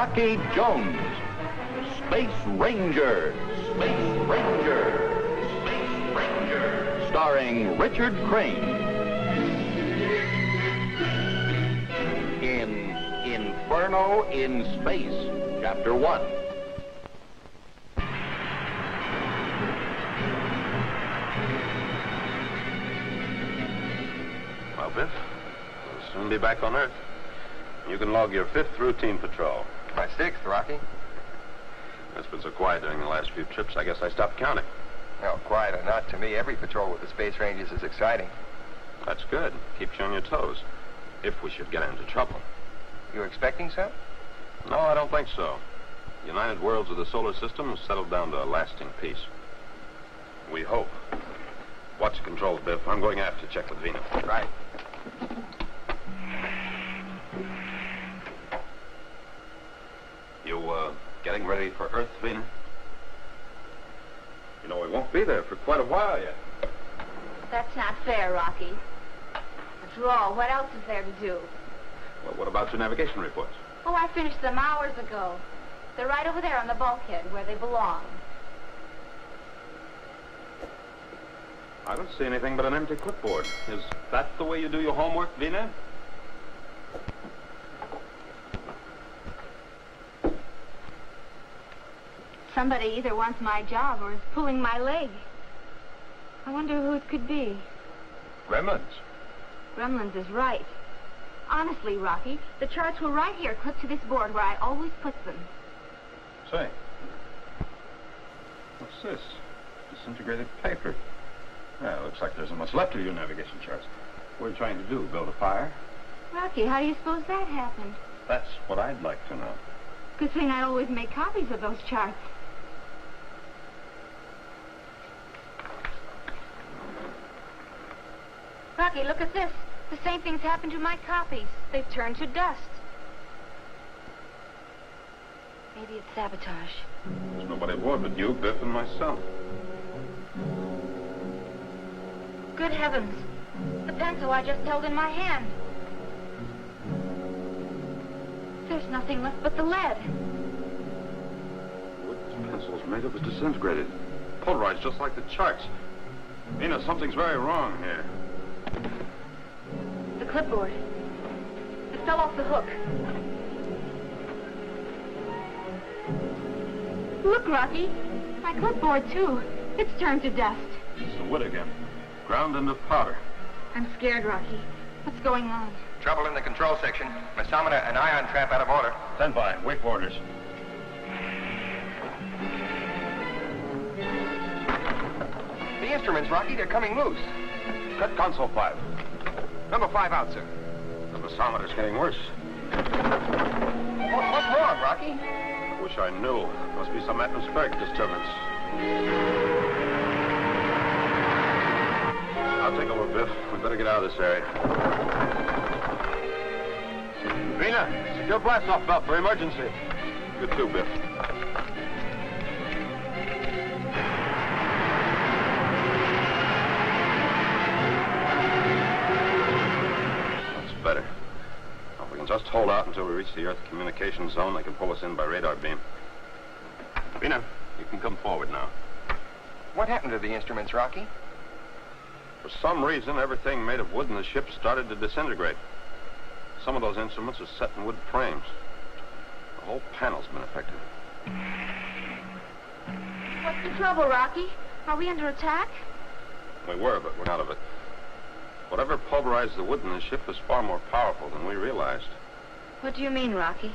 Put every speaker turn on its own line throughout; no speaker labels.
Rocky Jones, Space Ranger, Space Ranger, Space Ranger, starring Richard Crane. In Inferno in Space, Chapter 1.
Well, Biff, we'll soon be back on Earth. You can log your 5th routine patrol.
My 6th, Rocky.
It's been so quiet during the last few trips, I guess I stopped counting.
No, quiet or not, to me, every patrol with the Space Rangers is exciting.
That's good. Keeps you on your toes. If we should get into trouble.
You expecting so?
No, I don't think so. United Worlds of the solar system has settled down to a lasting peace. We hope. Watch the controls, Biff. I'm going aft to check with Vina.
Right.
You, getting ready for Earth, Vina? You know, we won't be there for quite a while yet.
That's not fair, Rocky. After all, what else is there to do?
Well, what about your navigation reports?
Oh, I finished them hours ago. They're right over there on the bulkhead where they belong.
I don't see anything but an empty clipboard. Is that the way you do your homework, Vina?
Somebody either wants my job or is pulling my leg. I wonder who it could be.
Gremlins.
Gremlins is right. Honestly, Rocky, the charts were right here, clipped to this board where I always put them.
Say, what's this? Disintegrated paper. Well, looks like there isn't much left of your navigation charts. What are you trying to do, build a fire?
Rocky, how do you suppose that happened?
That's what I'd like to know.
Good thing I always make copies of those charts. Rocky, look at this. The same thing's happened to my copies. They've turned to dust. Maybe it's sabotage.
There's nobody aboard but you, Biff, and myself.
Good heavens. The pencil I just held in my hand. There's nothing left but the lead.
What this pencil's made of is disintegrated. Polarized just like the charts. Vina, something's very wrong here.
The clipboard. It fell off the hook. Look, Rocky. My clipboard, too. It's turned to dust.
It's the wood again. Ground into powder.
I'm scared, Rocky. What's going on?
Trouble in the control section. Masometer and ion trap out of order.
Stand by. Wait for orders.
The instruments, Rocky, they're coming loose.
Cut console 5.
Number 5 out, sir.
The masometer's getting worse.
What's wrong, Rocky?
I wish I knew. Must be some atmospheric disturbance. I'll take over, Biff. We better get out of this area. Vina, secure blast-off belt for emergency. You too, Biff. That's better. Now, if we can just hold out until we reach the Earth communication zone, they can pull us in by radar beam. Vina, you can come forward now.
What happened to the instruments, Rocky?
For some reason, everything made of wood in the ship started to disintegrate. Some of those instruments are set in wood frames. The whole panel's been affected.
What's the trouble, Rocky? Are we under attack?
We were, but we're out of it. Whatever pulverized the wood in the ship is far more powerful than we realized.
What do you mean, Rocky?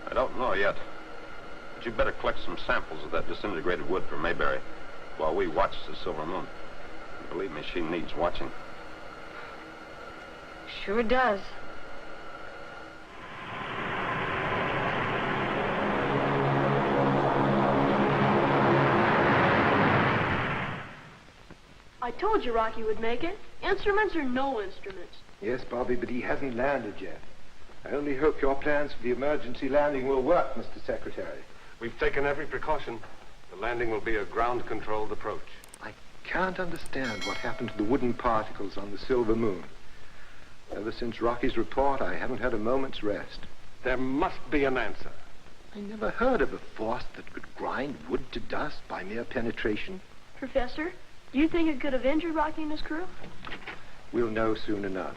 I don't know yet. But you'd better collect some samples of that disintegrated wood for Mayberry while we watch the Silver Moon. Believe me, she needs watching.
Sure does.
I told you Rocky would make it. Instruments or no instruments.
Yes, Bobby, but he hasn't landed yet. I only hope your plans for the emergency landing will work, Mr. Secretary.
We've taken every precaution. The landing will be a ground-controlled approach.
I can't understand what happened to the wooden particles on the Silver Moon. Ever since Rocky's report, I haven't had a moment's rest.
There must be an answer.
I never heard of a force that could grind wood to dust by mere penetration.
Professor, do you think it could have injured Rocky and his crew?
We'll know soon enough.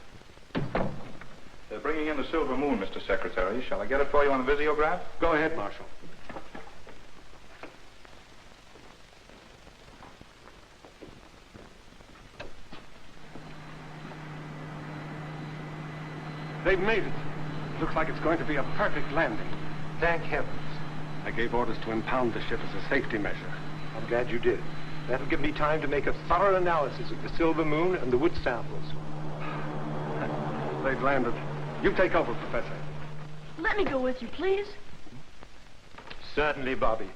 They're bringing in the silver moon, Mr. Secretary. Shall I get it for you on a visiograph?
Go ahead, Marshal. They've made it. Looks like it's going to be a perfect landing.
Thank heavens.
I gave orders to impound the ship as a safety measure.
I'm glad you did. That'll give me time to make a thorough analysis of the silver moon and the wood samples.
They've landed. You take over, Professor.
Let me go with you, please.
Certainly, Bobby.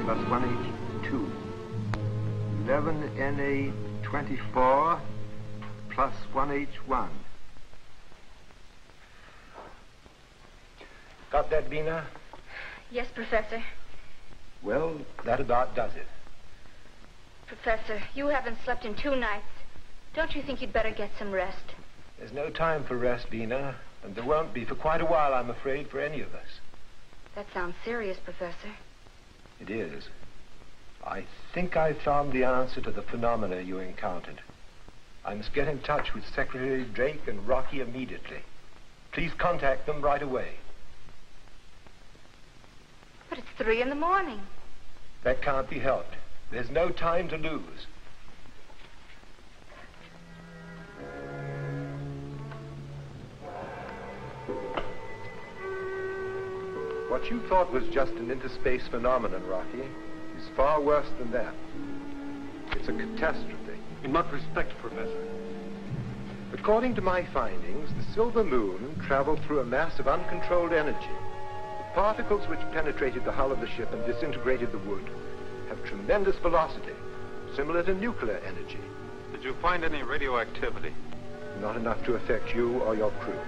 Plus 1H2. 11Na24 plus 1H1. Got that, Bina?
Yes, Professor.
Well, that about does it.
Professor, you haven't slept in 2 nights. Don't you think you'd better get some rest?
There's no time for rest, Bina, and there won't be for quite a while, I'm afraid, for any of us.
That sounds serious, Professor.
It is. I think I found the answer to the phenomena you encountered. I must get in touch with Secretary Drake and Rocky immediately. Please contact them right away.
But it's 3 in the morning.
That can't be helped. There's no time to lose. What you thought was just an interspace phenomenon, Rocky, is far worse than that. It's a catastrophe.
In what respect, Professor?
According to my findings, the silver moon traveled through a mass of uncontrolled energy. The particles which penetrated the hull of the ship and disintegrated the wood have tremendous velocity, similar to nuclear energy.
Did you find any radioactivity?
Not enough to affect you or your crew.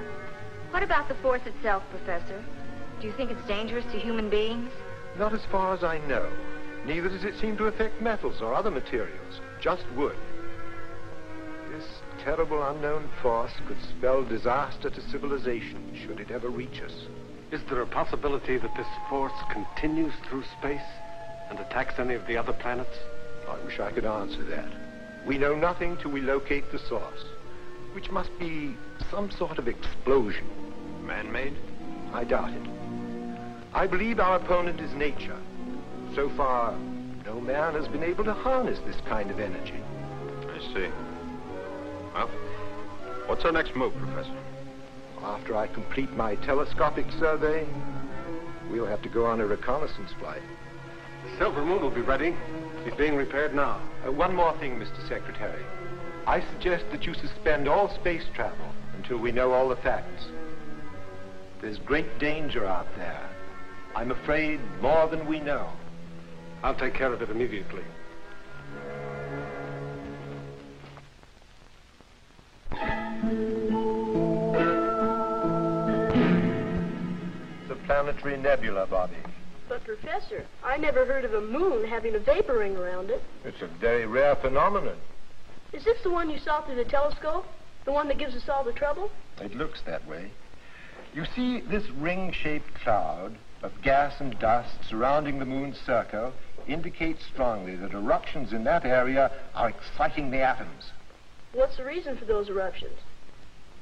What about the force itself, Professor? Do you think it's dangerous to human beings?
Not as far as I know. Neither does it seem to affect metals or other materials, just wood. This terrible unknown force could spell disaster to civilization should it ever reach us.
Is there a possibility that this force continues through space and attacks any of the other planets?
I wish I could answer that. We know nothing till we locate the source, which must be some sort of explosion.
Man-made?
I doubt it. I believe our opponent is nature. So far, no man has been able to harness this kind of energy.
I see. Well, what's our next move, Professor?
After I complete my telescopic survey, we'll have to go on a reconnaissance flight.
The silver moon will be ready. It's being repaired now.
One more thing, Mr. Secretary. I suggest that you suspend all space travel until we know all the facts. There's great danger out there. I'm afraid more than we know.
I'll take care of it immediately.
It's a planetary nebula, Bobby.
But, Professor, I never heard of a moon having a vapor ring around it.
It's a very rare phenomenon.
Is this the one you saw through the telescope? The one that gives us all the trouble?
It looks that way. You see, this ring-shaped cloud of gas and dust surrounding the moon's circle indicates strongly that eruptions in that area are exciting the atoms.
What's the reason for those eruptions?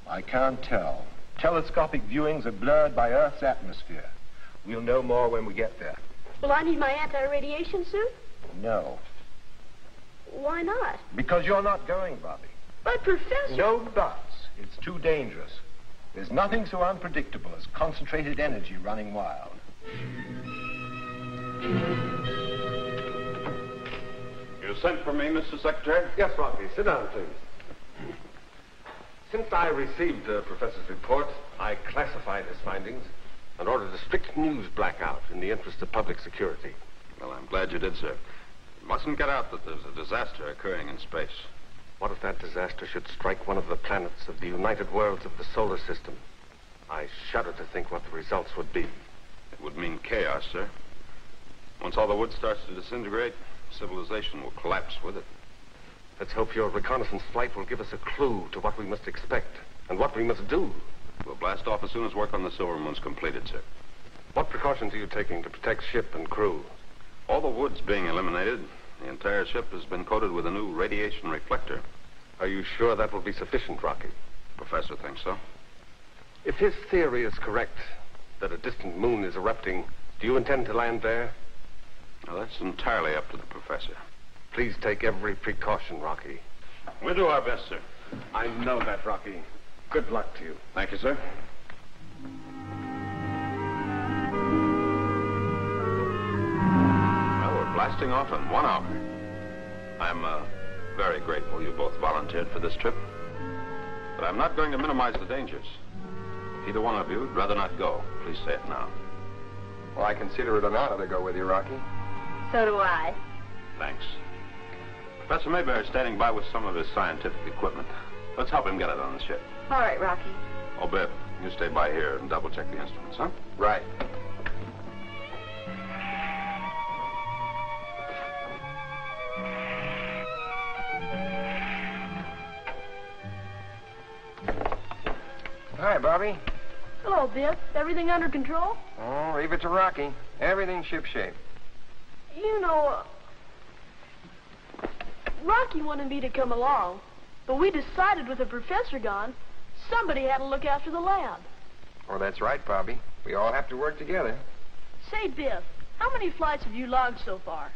I can't tell. Telescopic viewings are blurred by Earth's atmosphere. We'll know more when we get there.
Will I need my anti-radiation suit?
No.
Why not?
Because you're not going, Bobby.
But, Professor...
No buts. It's too dangerous. There's nothing so unpredictable as concentrated energy running wild.
You sent for me, Mr. Secretary?
Yes, Rocky. Sit down, please. Since I received the professor's report, I classified his findings and ordered a strict news blackout in the interest of public security.
Well, I'm glad you did, sir. You mustn't get out that there's a disaster occurring in space.
What if that disaster should strike one of the planets of the United Worlds of the solar system? I shudder to think what the results would be.
It would mean chaos, sir. Once all the wood starts to disintegrate, civilization will collapse with it.
Let's hope your reconnaissance flight will give us a clue to what we must expect and what we must do.
We'll blast off as soon as work on the Silver Moon's completed, sir.
What precautions are you taking to protect ship and crew?
All the wood's being eliminated. The entire ship has been coated with a new radiation reflector.
Are you sure that will be sufficient, Rocky?
Professor thinks so.
If his theory is correct, that a distant moon is erupting, do you intend to land there?
Now, that's entirely up to the professor.
Please take every precaution, Rocky.
We'll do our best, sir.
I know that, Rocky. Good luck to you.
Thank you, sir. Well, we're blasting off in 1 hour. I'm very grateful you both volunteered for this trip. But I'm not going to minimize the dangers. If either one of you would rather not go, please say it now.
Well, I consider it an honor to go with you, Rocky.
So do I.
Thanks. Professor Mayberry is standing by with some of his scientific equipment. Let's help him get it on the ship.
All right, Rocky.
Oh, Biff, you stay by here and double-check the instruments, huh?
Right. Hi, Bobby.
Hello, Biff. Everything under control?
Oh, leave it to Rocky. Everything's shipshape.
You know, Rocky wanted me to come along, but we decided with the professor gone, somebody had to look after the lab.
Oh, that's right, Bobby. We all have to work together.
Say, Biff, how many flights have you logged so far?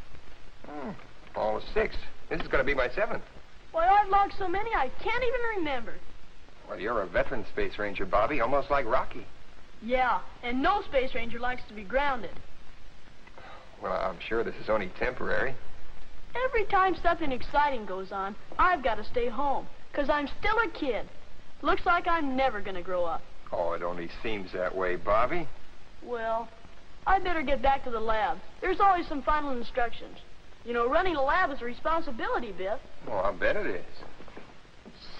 All of 6. This is going to be my 7th.
Why, I've logged so many I can't even remember.
Well, you're a veteran space ranger, Bobby, almost like Rocky.
Yeah, and no space ranger likes to be grounded.
Well, I'm sure this is only temporary.
Every time something exciting goes on, I've got to stay home, 'cause I'm still a kid. Looks like I'm never going to grow up.
Oh, it only seems that way, Bobby.
Well, I'd better get back to the lab. There's always some final instructions. You know, running a lab is a responsibility, Biff.
Oh, I bet it is.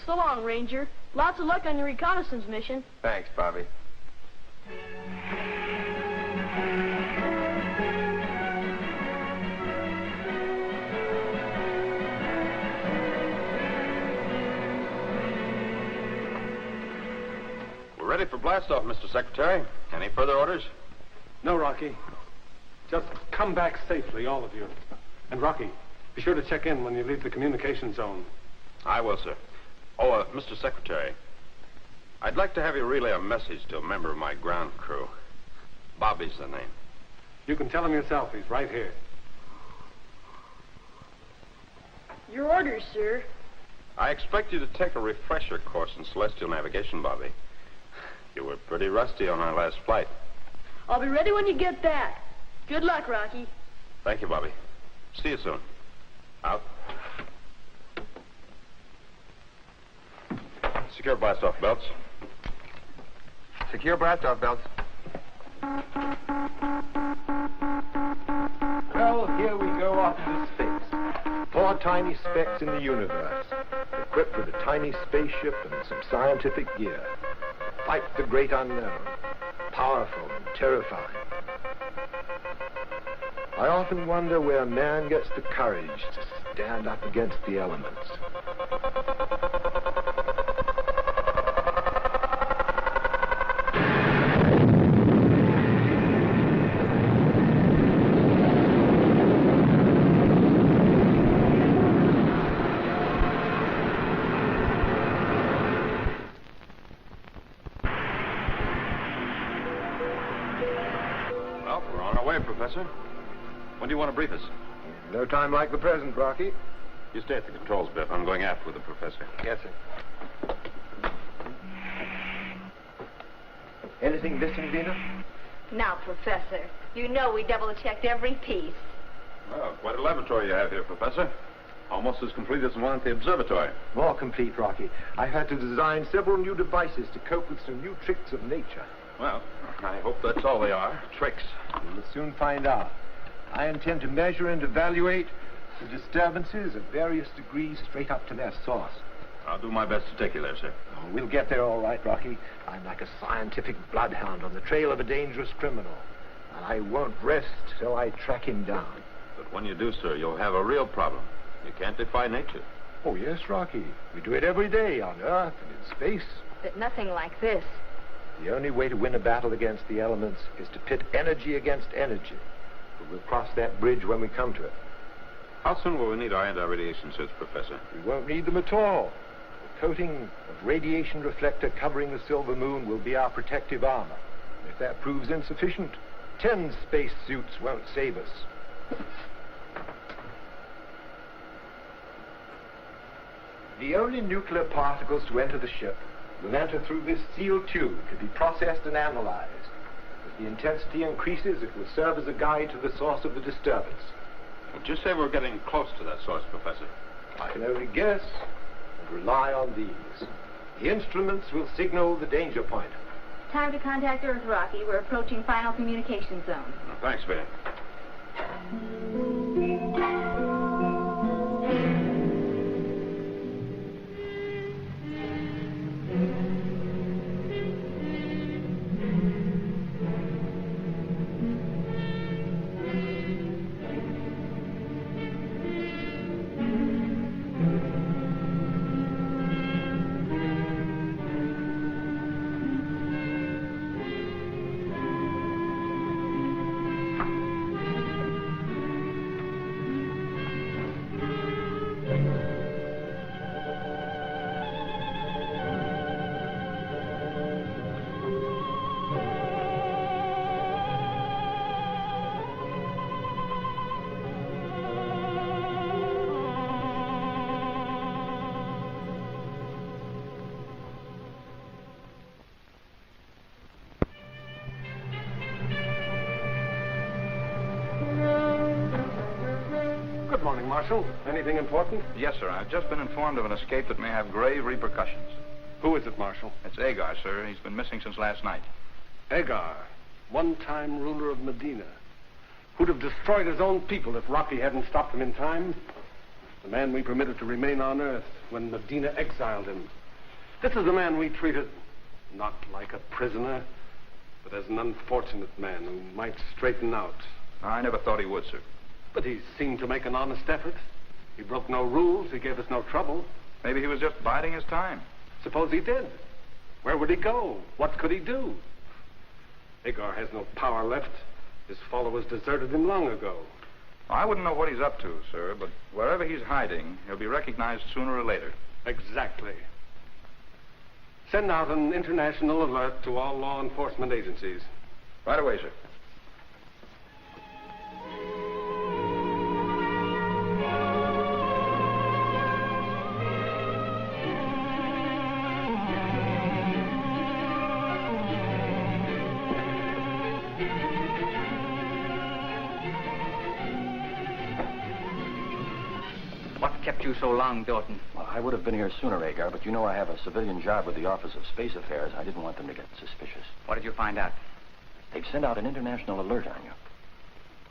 So long, Ranger. Lots of luck on your reconnaissance mission.
Thanks, Bobby.
We're ready for blast-off, Mr. Secretary. Any further orders?
No, Rocky. Just come back safely, all of you. And, Rocky, be sure to check in when you leave the communication zone.
I will, sir. Oh, Mr. Secretary, I'd like to have you relay a message to a member of my ground crew. Bobby's the name.
You can tell him yourself. He's right here.
Your orders, sir.
I expect you to take a refresher course in celestial navigation, Bobby. You were pretty rusty on our last flight.
I'll be ready when you get back. Good luck, Rocky.
Thank you, Bobby. See you soon. Out. Secure blast-off belts.
Secure blast-off belts.
Well, here we go off into space. 4 tiny specks in the universe, equipped with a tiny spaceship and some scientific gear. Fight the great unknown, powerful and terrifying. I often wonder where man gets the courage to stand up against the elements.
Well, we're on our way, Professor. When do you want to brief us?
No time like the present, Rocky.
You stay at the controls, Biff. I'm going aft with the professor.
Yes, sir.
Anything missing, Vina?
Now, Professor, you know we double-checked every piece.
Well, quite a laboratory you have here, Professor. Almost as complete as the one at the observatory.
More complete, Rocky. I've had to design several new devices to cope with some new tricks of nature.
Well, I hope that's all they are. Tricks.
We'll soon find out. I intend to measure and evaluate the disturbances of various degrees straight up to their source.
I'll do my best to take you there, sir.
Oh, we'll get there all right, Rocky. I'm like a scientific bloodhound on the trail of a dangerous criminal. And I won't rest till I track him down.
But when you do, sir, you'll have a real problem. You can't defy nature.
Oh, yes, Rocky. We do it every day on Earth and in space.
But nothing like this.
The only way to win a battle against the elements is to pit energy against energy. But we'll cross that bridge when we come to it.
How soon will we need our anti-radiation suits, Professor?
We won't need them at all. The coating of radiation reflector covering the Silver Moon will be our protective armor. If that proves insufficient, 10 space suits won't save us. The only nuclear particles to enter the ship will enter through this sealed tube to be processed and analyzed. As the intensity increases, it will serve as a guide to the source of the disturbance.
Would you say we're getting close to that source, Professor?
I can only guess and rely on these. The instruments will signal the danger point.
Time to contact Earth, Rocky. We're approaching final communication zone.
Thanks, Vina.
Good morning, Marshal. Anything important?
Yes, sir. I've just been informed of an escape that may have grave repercussions.
Who is it, Marshal?
It's Agar, sir. He's been missing since last night.
Agar, one-time ruler of Medina, who'd have destroyed his own people if Rocky hadn't stopped him in time. The man we permitted to remain on Earth when Medina exiled him. This is the man we treated not like a prisoner, but as an unfortunate man who might straighten out.
I never thought he would, sir.
But he seemed to make an honest effort. He broke no rules. He gave us no trouble.
Maybe he was just biding his time.
Suppose he did. Where would he go? What could he do? Agar has no power left. His followers deserted him long ago.
I wouldn't know what he's up to, sir, but wherever he's hiding, he'll be recognized sooner or later.
Exactly. Send out an international alert to all law enforcement agencies.
Right away, sir.
What kept you so long, Dorton?
Well, I would have been here sooner, Agar, but you know I have a civilian job with the Office of Space Affairs. I didn't want them to get suspicious.
What did you find out?
They've sent out an international alert on you.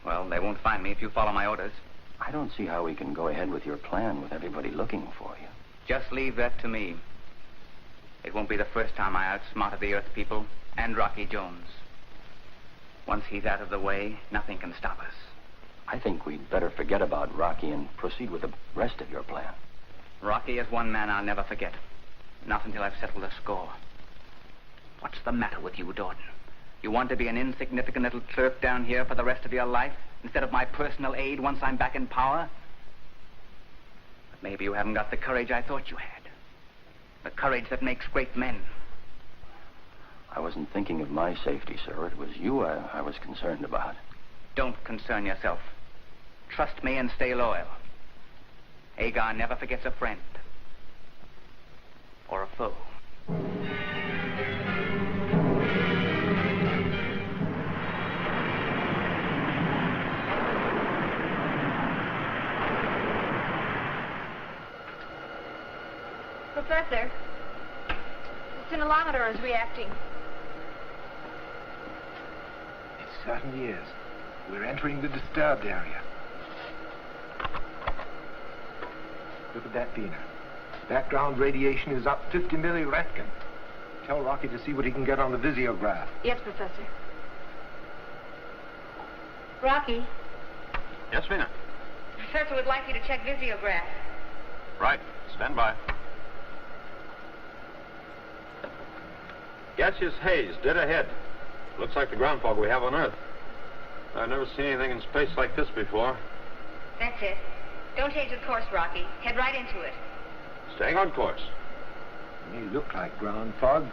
Well, they won't find me if you follow my orders.
I don't see how we can go ahead with your plan with everybody looking for you.
Just leave that to me. It won't be the first time I outsmarted the Earth people and Rocky Jones. Once he's out of the way, nothing can stop us.
I think we'd better forget about Rocky and proceed with the rest of your plan.
Rocky is one man I'll never forget. Not until I've settled the score. What's the matter with you, Dorton? You want to be an insignificant little clerk down here for the rest of your life instead of my personal aide once I'm back in power? But maybe you haven't got the courage I thought you had. The courage that makes great men.
I wasn't thinking of my safety, sir. It was you I was concerned about.
Don't concern yourself. Trust me and stay loyal. Agar never forgets a friend. Or a foe.
Professor, the scintillometer is reacting.
It certainly is. We're entering the disturbed area. Look at that, Vina. Background radiation is up 50 milliroentgen. Tell Rocky to see what he can get on the visiograph.
Yes, Professor. Rocky,
Yes, Vina?
Professor would like you to check visiograph.
Right. Stand by. Gaseous haze, dead ahead. Looks like the ground fog we have on Earth. I've never seen anything in space like this before.
That's it. Don't change the course, Rocky. Head right into it.
Staying on course.
It may look like ground fog,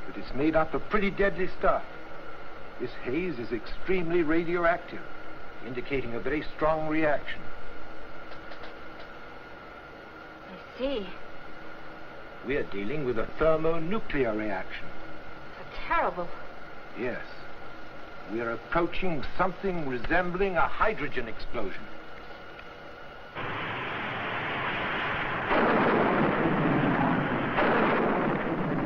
but it's made up of pretty deadly stuff. This haze is extremely radioactive, indicating a very strong reaction.
I see.
We're dealing with a thermonuclear reaction.
Terrible.
Yes. We're approaching something resembling a hydrogen explosion.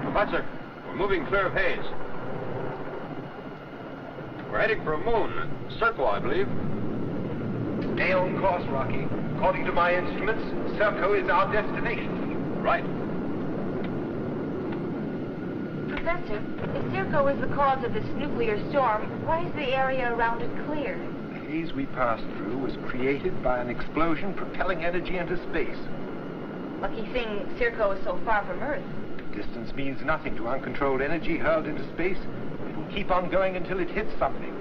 Professor, we're moving clear of haze. We're heading for a moon. A circle, I believe.
Stay on course, Rocky. According to my instruments, Serco is our destination.
Right.
Professor, if Serco is the cause of this nuclear storm, why is the area around it clear?
The haze we passed through was created by an explosion propelling energy into space.
Lucky thing Serco is so far from Earth.
Distance means nothing to uncontrolled energy hurled into space. It will keep on going until it hits something.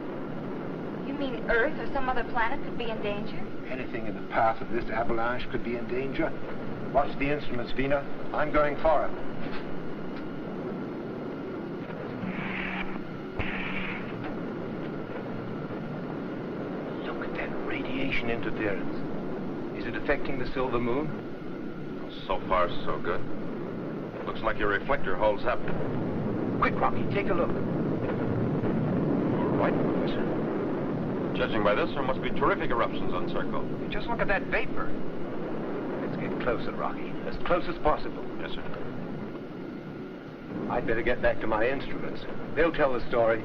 You mean Earth or some other planet could be in danger?
Anything in the path of this avalanche could be in danger. Watch the instruments, Vina. I'm going for it. Look at that radiation interference. Is it affecting the silver moon?
So far, so good. Looks like your reflector holds up.
Quick, Rocky, take a look.
All right, Professor. Judging by this, there must be terrific eruptions on Serco.
Just look at that vapor. Let's get closer, Rocky. As close as possible.
Yes, sir.
I'd better get back to my instruments. They'll tell the story.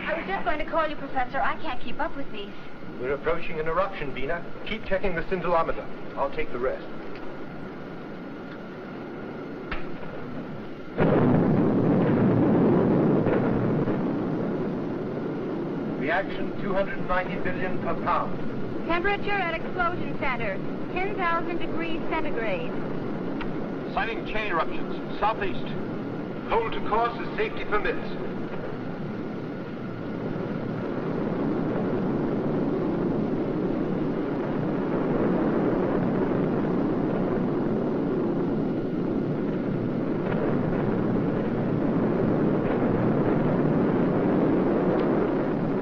I was just going to call you, Professor. I can't keep up with these.
We're approaching an eruption, Vina. Keep checking the scintillometer. I'll take the rest. Reaction 290 billion per pound.
Temperature at explosion center, 10,000 degrees centigrade.
Sighting chain eruptions, southeast.
Hold to course as safety permits.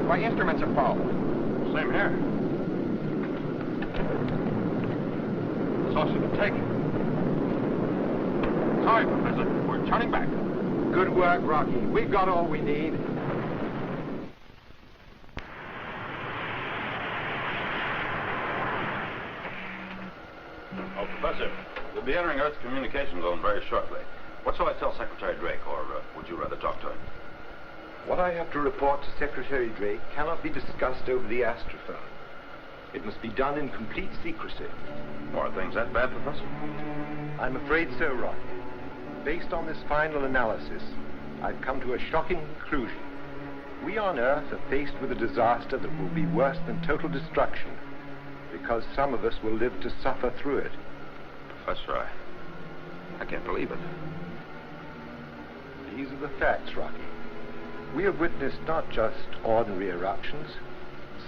My instruments are foul. Same here. That's all she can take. Sorry, Professor. We're turning back.
Good work, Rocky. We've got all we need.
Oh, Professor, we'll be entering Earth's communication zone very shortly. What shall I tell Secretary Drake, or would you rather talk to him?
What I have to report to Secretary Drake cannot be discussed over the astrophone. It must be done in complete secrecy.
Are things that bad, Professor?
I'm afraid so, Rocky. Based on this final analysis, I've come to a shocking conclusion. We on Earth are faced with a disaster that will be worse than total destruction, because some of us will live to suffer through it.
Professor, I can't believe it.
These are the facts, Rocky. We have witnessed not just ordinary eruptions.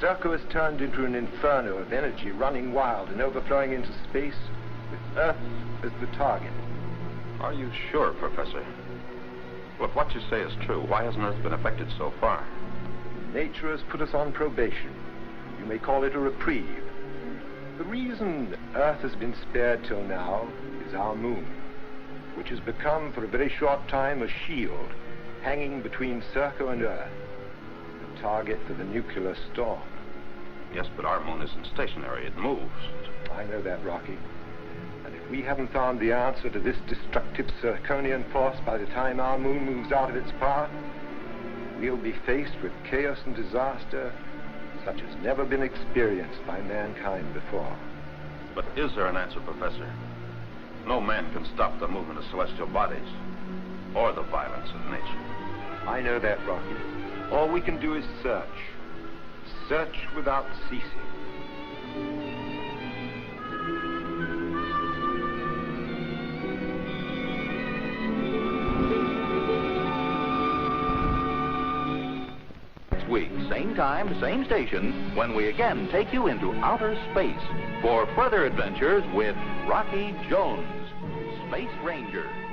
Serco has turned into an inferno of energy running wild and overflowing into space, with Earth as the target.
Are you sure, Professor? Well, if what you say is true, why hasn't Earth been affected so far?
Nature has put us on probation. You may call it a reprieve. The reason Earth has been spared till now is our moon, which has become for a very short time a shield hanging between Serco and Earth, the target for the nuclear storm.
Yes, but our moon isn't stationary. It moves.
I know that, Rocky. And if we haven't found the answer to this destructive Serconian force by the time our moon moves out of its path, we'll be faced with chaos and disaster such as never been experienced by mankind before.
But is there an answer, Professor? No man can stop the movement of celestial bodies, or the violence of nature.
I know that, Rocky. All we can do is search. Search without ceasing.
next week, same time, same station, when we again take you into outer space for further adventures with Rocky Jones, Space Ranger.